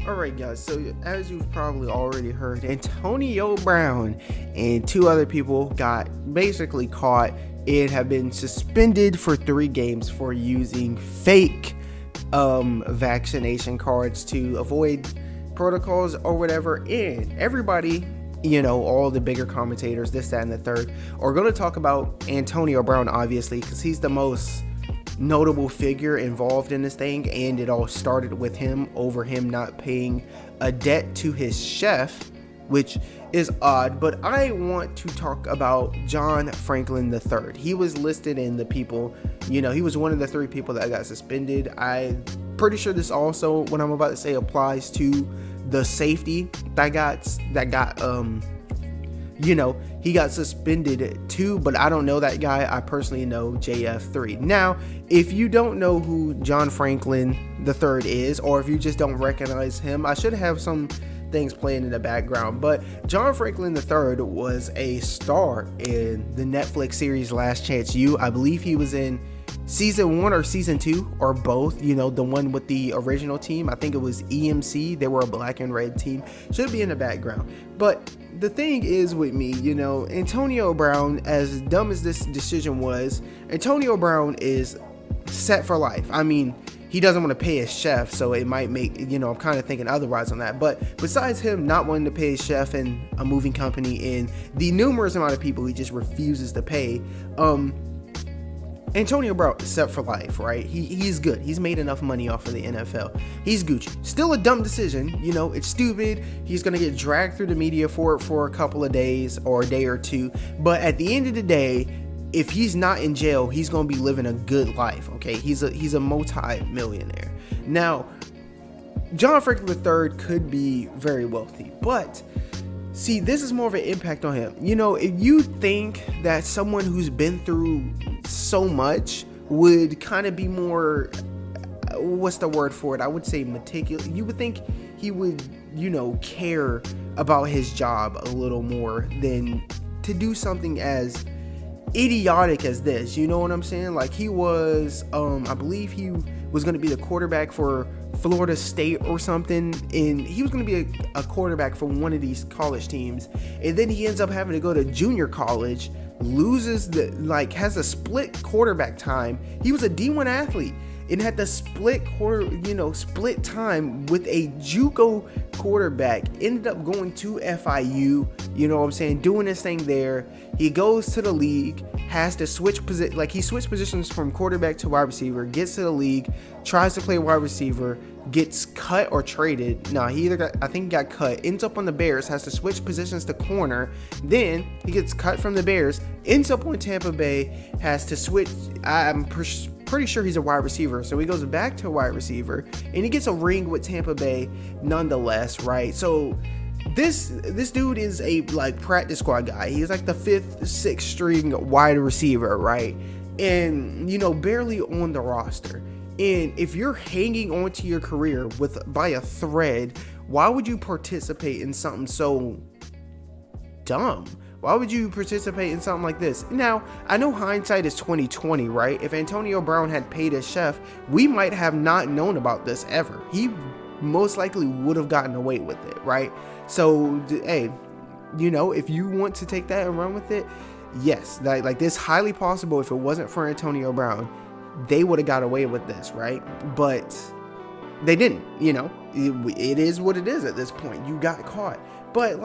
Alright guys, so as you've probably already heard, Antonio Brown and two other people got basically caught and have been suspended for 3 games for using fake vaccination cards to avoid protocols or whatever. And everybody, all the bigger commentators, this, that, and the third, are going to talk about Antonio Brown, obviously, because he's the most notable figure involved in this thing, and it all started with him over him not paying a debt to his chef, which is odd. But I want to talk about John Franklin III. He was listed in the people, he was one of the 3 people that got suspended. I'm pretty sure this also, what I'm about to say, applies to the safety that got he got suspended too, but I don't know that guy. I personally know JF3. Now, if you don't know who John Franklin III is, or if you just don't recognize him, I should have some things playing in the background, but John Franklin III was a star in the Netflix series Last Chance U. I believe he was in season 1 or season 2 or both, the one with the original team. I think it was EMC. They were a black and red team. Should be in the background. But the thing is with me, Antonio Brown, as dumb as this decision was, Antonio Brown is set for life. I mean, he doesn't want to pay his chef, so it might make, I'm kind of thinking otherwise on that. But besides him not wanting to pay his chef and a moving company and the numerous amount of people he just refuses to pay, Antonio Brown is set for life, right? He's good. He's made enough money off of the NFL. He's Gucci. Still a dumb decision. It's stupid. He's going to get dragged through the media for it for a couple of days or a day or two. But at the end of the day, if he's not in jail, he's going to be living a good life, okay? He's a multi-millionaire. Now, John Franklin III could be very wealthy, but see, this is more of an impact on him. If you think that someone who's been through so much would kind of be more, what's the word for it? I would say meticulous. You would think he would, care about his job a little more than to do something as idiotic as this. You know what I'm saying? Like, he was, I believe he was going to be the quarterback for Florida State or something, and he was going to be a quarterback for one of these college teams, and then he ends up having to go to junior college, loses has a split quarterback time. He was a D1 athlete and had the split time with a JUCO quarterback, ended up going to FIU, doing this thing there. He goes to the league, has to switch he switched positions from quarterback to wide receiver, gets to the league, tries to play wide receiver, gets cut or traded. No, he got cut, ends up on the Bears, has to switch positions to corner, then he gets cut from the Bears, ends up on Tampa Bay, has to switch. I'm pretty sure he's a wide receiver, so he goes back to wide receiver, and he gets a ring with Tampa Bay nonetheless, right? So this dude is a practice squad guy. He's like the 5th, 6th string wide receiver, right? And barely on the roster. And if you're hanging on to your career by a thread, why would you participate in something so dumb? Why would you participate in something like this? Now, I know hindsight is 2020, right? If Antonio Brown had paid his chef, we might have not known about this ever. He most likely would have gotten away with it, right? So, hey, if you want to take that and run with it, yes, like this highly possible. If it wasn't for Antonio Brown, they would have got away with this, right? But they didn't. It is what it is at this point. You got caught, but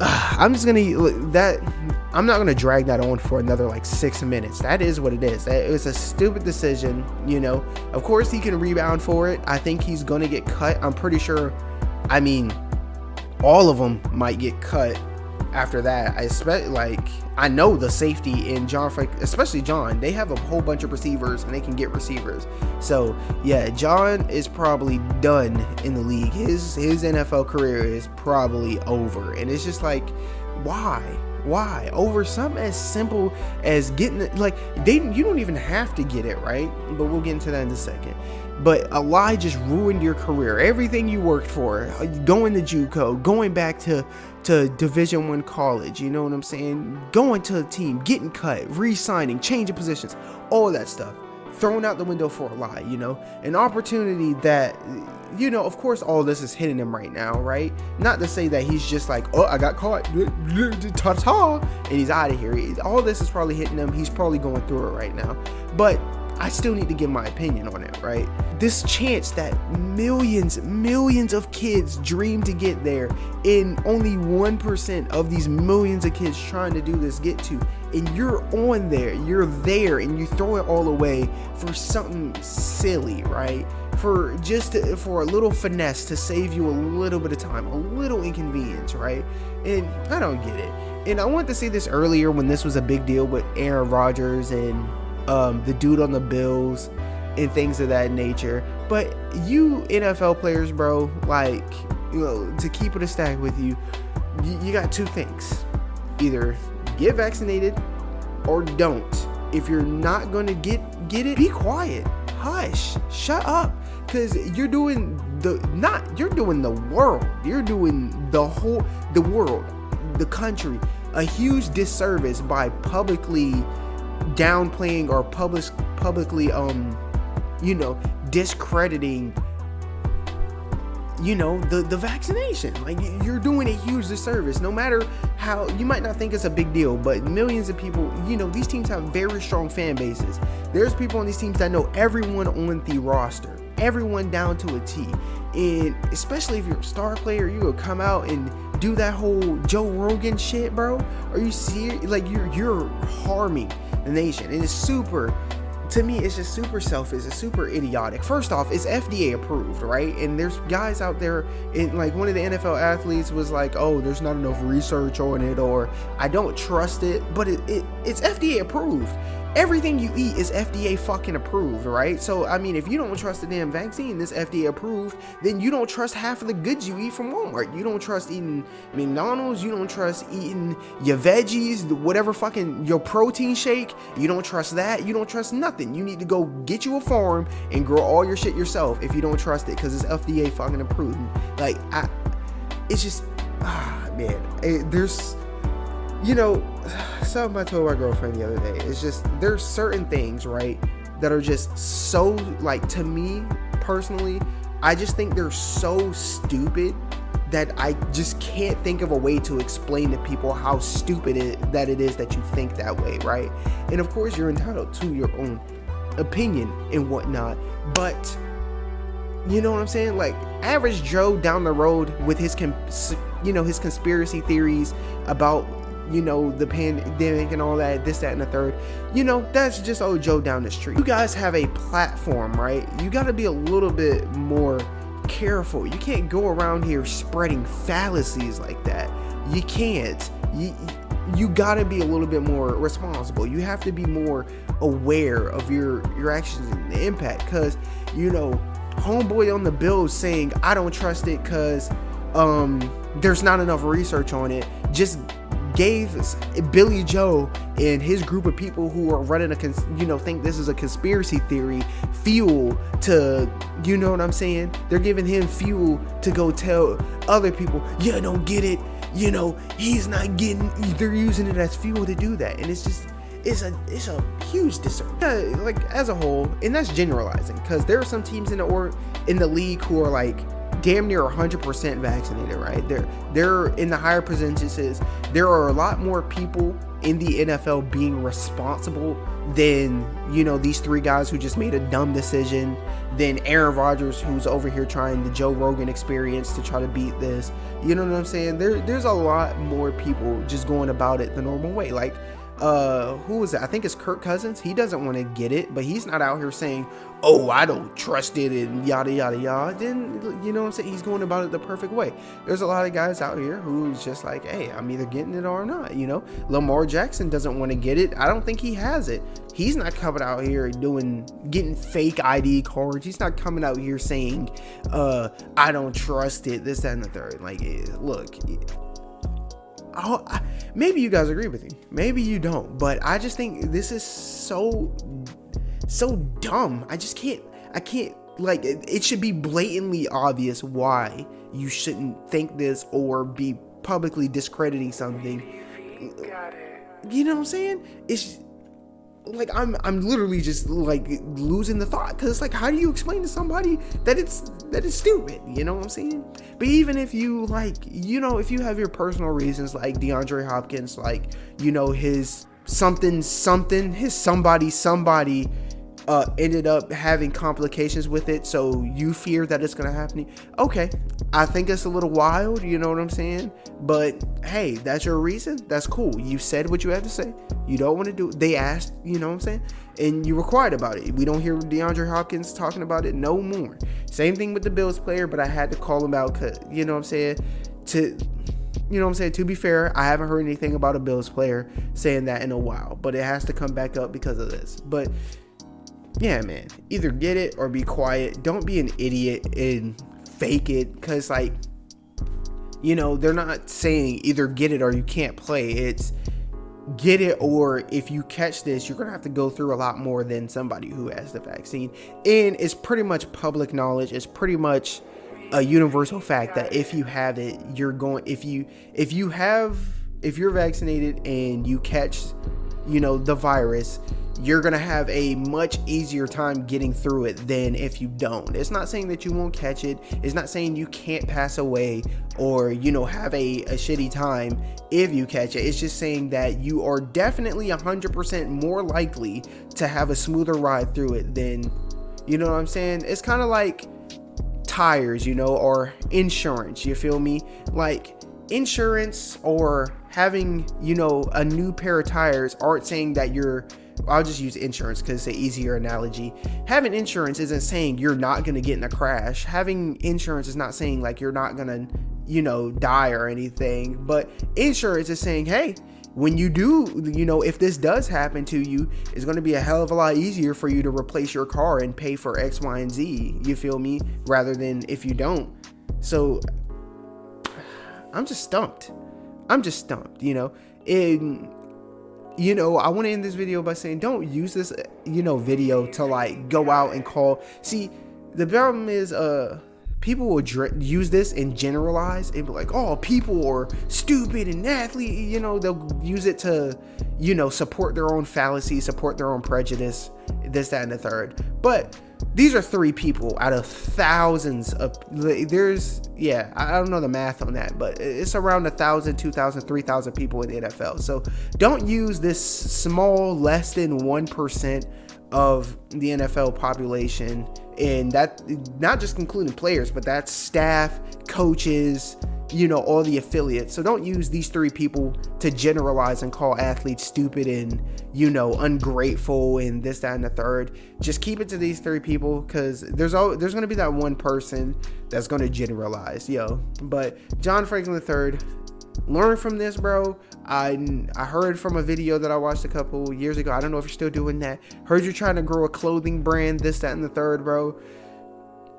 I'm not gonna drag that on for another 6 minutes. That is what it is. It was a stupid decision. Of course he can rebound for it. I think he's gonna get cut. I'm pretty sure. I mean, all of them might get cut after that. I know the safety in John Frank, especially John, they have a whole bunch of receivers and they can get receivers. So yeah, John is probably done in the league. His NFL career is probably over, and it's just why over something as simple as getting you don't even have to get it, right? But we'll get into that in a second. But a lie just ruined your career. Everything you worked for, going to JUCO, going back to Division I college, you know what I'm saying? Going to a team, getting cut, re-signing, changing positions, all that stuff thrown out the window for a lie, an opportunity that, of course all this is hitting him right now, right? Not to say that he's just like, oh, I got caught, ta-ta, and he's out of here. All this is probably hitting him. He's probably going through it right now, but I still need to give my opinion on it, right? This chance that millions of kids dream to get there, and only 1% of these millions of kids trying to do this get to, and you're there, and you throw it all away for something silly, right? For a little finesse to save you a little bit of time, a little inconvenience, right? And I don't get it. And I wanted to say this earlier when this was a big deal with Aaron Rodgers and the dude on the Bills and things of that nature. But you NFL players, bro, like, to keep it a stack with you, you got two things. Either get vaccinated or don't. If you're not going to get it, be quiet. Hush. Shut up. Because you're doing the world. You're doing the world, the country, a huge disservice by publicly downplaying or publicly discrediting the vaccination. Like, you're doing a huge disservice. No matter how you might not think it's a big deal, but millions of people, these teams have very strong fan bases. There's people on these teams that know everyone on the roster, everyone down to a T. And especially if you're a star player, you will come out and do that whole Joe Rogan shit, bro. Are you serious? Like, you're harming the nation. And it's super, to me, it's just super selfish. It's super idiotic. First off, it's FDA approved, right? And there's guys out there, like one of the NFL athletes was like, oh, there's not enough research on it, or I don't trust it. But it's FDA approved. Everything you eat is FDA fucking approved, right? So, I mean, if you don't trust the damn vaccine that's FDA approved, then you don't trust half of the goods you eat from Walmart. You don't trust eating McDonald's. You don't trust eating your veggies, whatever fucking, your protein shake. You don't trust that. You don't trust nothing. You need to go get you a farm and grow all your shit yourself if you don't trust it, because it's FDA fucking approved. Like, it's just, man, there's, something I told my girlfriend the other day. It's just, there's certain things, right, that are just so, like, to me personally, I just think they're so stupid that I just can't think of a way to explain to people how stupid it is that you think that way, right? And of course, you're entitled to your own opinion and whatnot, but you know what I'm saying? Like, average Joe down the road with his his conspiracy theories about the pandemic and all that, this, that, and the third, that's just old Joe down the street. You guys have a platform, right? You got to be a little bit more careful. You can't go around here spreading fallacies like that. You can't. You got to be a little bit more responsible. You have to be more aware of your actions and the impact, because, homeboy on the Bills saying, I don't trust it because there's not enough research on it, just gave Billy Joe and his group of people who are running think this is a conspiracy theory fuel to, you know what I'm saying? They're giving him fuel to go tell other people, yeah, don't get it. He's not getting, they're using it as fuel to do that. And it's just, it's a huge disservice. Yeah, like, as a whole, and that's generalizing, because there are some teams in the league who are like damn near 100% vaccinated, right? They're in the higher percentages. There are a lot more people in the NFL being responsible than, these three guys who just made a dumb decision, than Aaron Rodgers, who's over here trying the Joe Rogan experience to try to beat this. You know what I'm saying? There's a lot more people just going about it the normal way. Like, who is it? I think it's Kirk Cousins. He doesn't want to get it, but he's not out here saying, oh, I don't trust it and yada yada yada. Then, you know what I'm saying, he's going about it the perfect way. There's a lot of guys out here who's just like, hey, I'm either getting it or not. Lamar Jackson doesn't want to get it. I don't think he has it. He's not coming out here getting fake ID cards. He's not coming out here saying, I don't trust it, this, that, and the third. Like, look, maybe you guys agree with me, maybe you don't, but I just think this is so dumb. I can't, like, it should be blatantly obvious why you shouldn't think this or be publicly discrediting something. You know what I'm saying? like I'm literally just like losing the thought, because it's like, how do you explain to somebody that it's stupid? You know what I'm saying? But even if you like, you know, if you have your personal reasons, like DeAndre Hopkins, like, you know, his somebody ended up having complications with it, so you fear that it's gonna happen. Okay, I think it's a little wild, you know what I'm saying? But hey, that's your reason. That's cool. You said what you had to say. You don't want to do it. They asked, you know what I'm saying? And you were quiet about it. We don't hear DeAndre Hopkins talking about it no more. Same thing with the Bills player, but I had to call him out, cause you know what I'm saying? To be fair, I haven't heard anything about a Bills player saying that in a while, but it has to come back up because of this. But yeah, man, either get it or be quiet. Don't be an idiot and fake it, because, like, you know, they're not saying either get it or you can't play. It's get it, or if you catch this, you're going to have to go through a lot more than somebody who has the vaccine. And it's pretty much public knowledge. It's pretty much a universal fact that if you have it, you're going, if you're vaccinated and you catch, you know, the virus, you're going to have a much easier time getting through it than if you don't. It's not saying that you won't catch it. It's not saying you can't pass away or, you know, have a shitty time if you catch it. It's just saying that you are definitely 100% more likely to have a smoother ride through it than, you know what I'm saying? It's kind of like tires, you know, or insurance, you feel me? Like, insurance or having, you know, a new pair of tires aren't saying that I'll just use insurance because it's an easier analogy. Having insurance isn't saying you're not going to get in a crash. Having insurance is not saying like you're not going to, you know, die or anything. But insurance is saying, hey, when you do, you know, if this does happen to you, it's going to be a hell of a lot easier for you to replace your car and pay for X, Y, and Z. You feel me? Rather than if you don't. So I'm just stumped, you know. And you know, I want to end this video by saying, don't use this, you know, video to like go out and call. See, the problem is, people will use this and generalize and be like, oh, people are stupid and athlete. You know, they'll use it to, you know, support their own fallacy, support their own prejudice, this, that, and the third. But these are 3 people out of thousands of, I don't know the math on that, but it's around 1,000, 2,000, 3,000 people in the NFL. So don't use this small, less than 1% of the NFL population, and that not just including players, but that's staff, coaches, you know, all the affiliates. So don't use these 3 people to generalize and call athletes stupid and, you know, ungrateful and this, that, and the third. Just keep it to these 3 people, because there's going to be that one person that's going to generalize, yo. But John Franklin III, learn from this, bro. I heard from a video that I watched a couple years ago. I don't know if you're still doing that. Heard you're trying to grow a clothing brand, this, that, and the third, bro.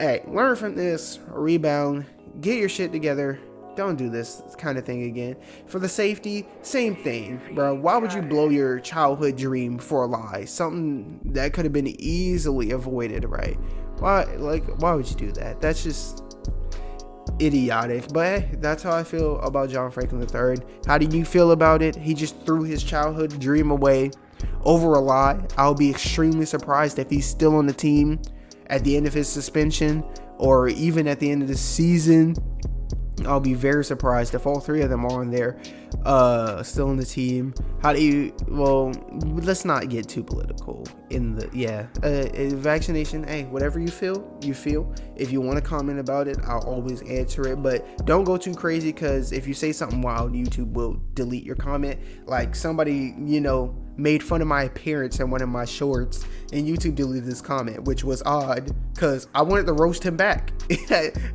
Hey, learn from this, rebound, get your shit together. Don't do this kind of thing again. For the safety, same thing, bro. Why would you blow your childhood dream for a lie? Something that could have been easily avoided, right? Why would you do that? That's just idiotic. But hey, that's how I feel about John Franklin III. How do you feel about it? He just threw his childhood dream away over a lie. I'll be extremely surprised if he's still on the team at the end of his suspension, or even at the end of the season. I'll be very surprised if all 3 of them are on there, still on the team. Let's not get too political in the, vaccination. Hey, whatever you feel. If you want to comment about it, I'll always answer it, but don't go too crazy, because if you say something wild, YouTube will delete your comment. Like, somebody, you know, made fun of my appearance in one of my shorts, and YouTube deleted this comment, which was odd, because I wanted to roast him back,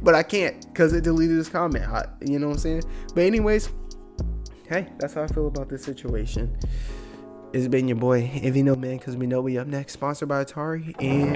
but I can't, because it deleted his comment. You know what I'm saying? But anyways, hey, that's how I feel about this situation. It's been your boy, If You Know Man, because we know we up next, sponsored by Atari, and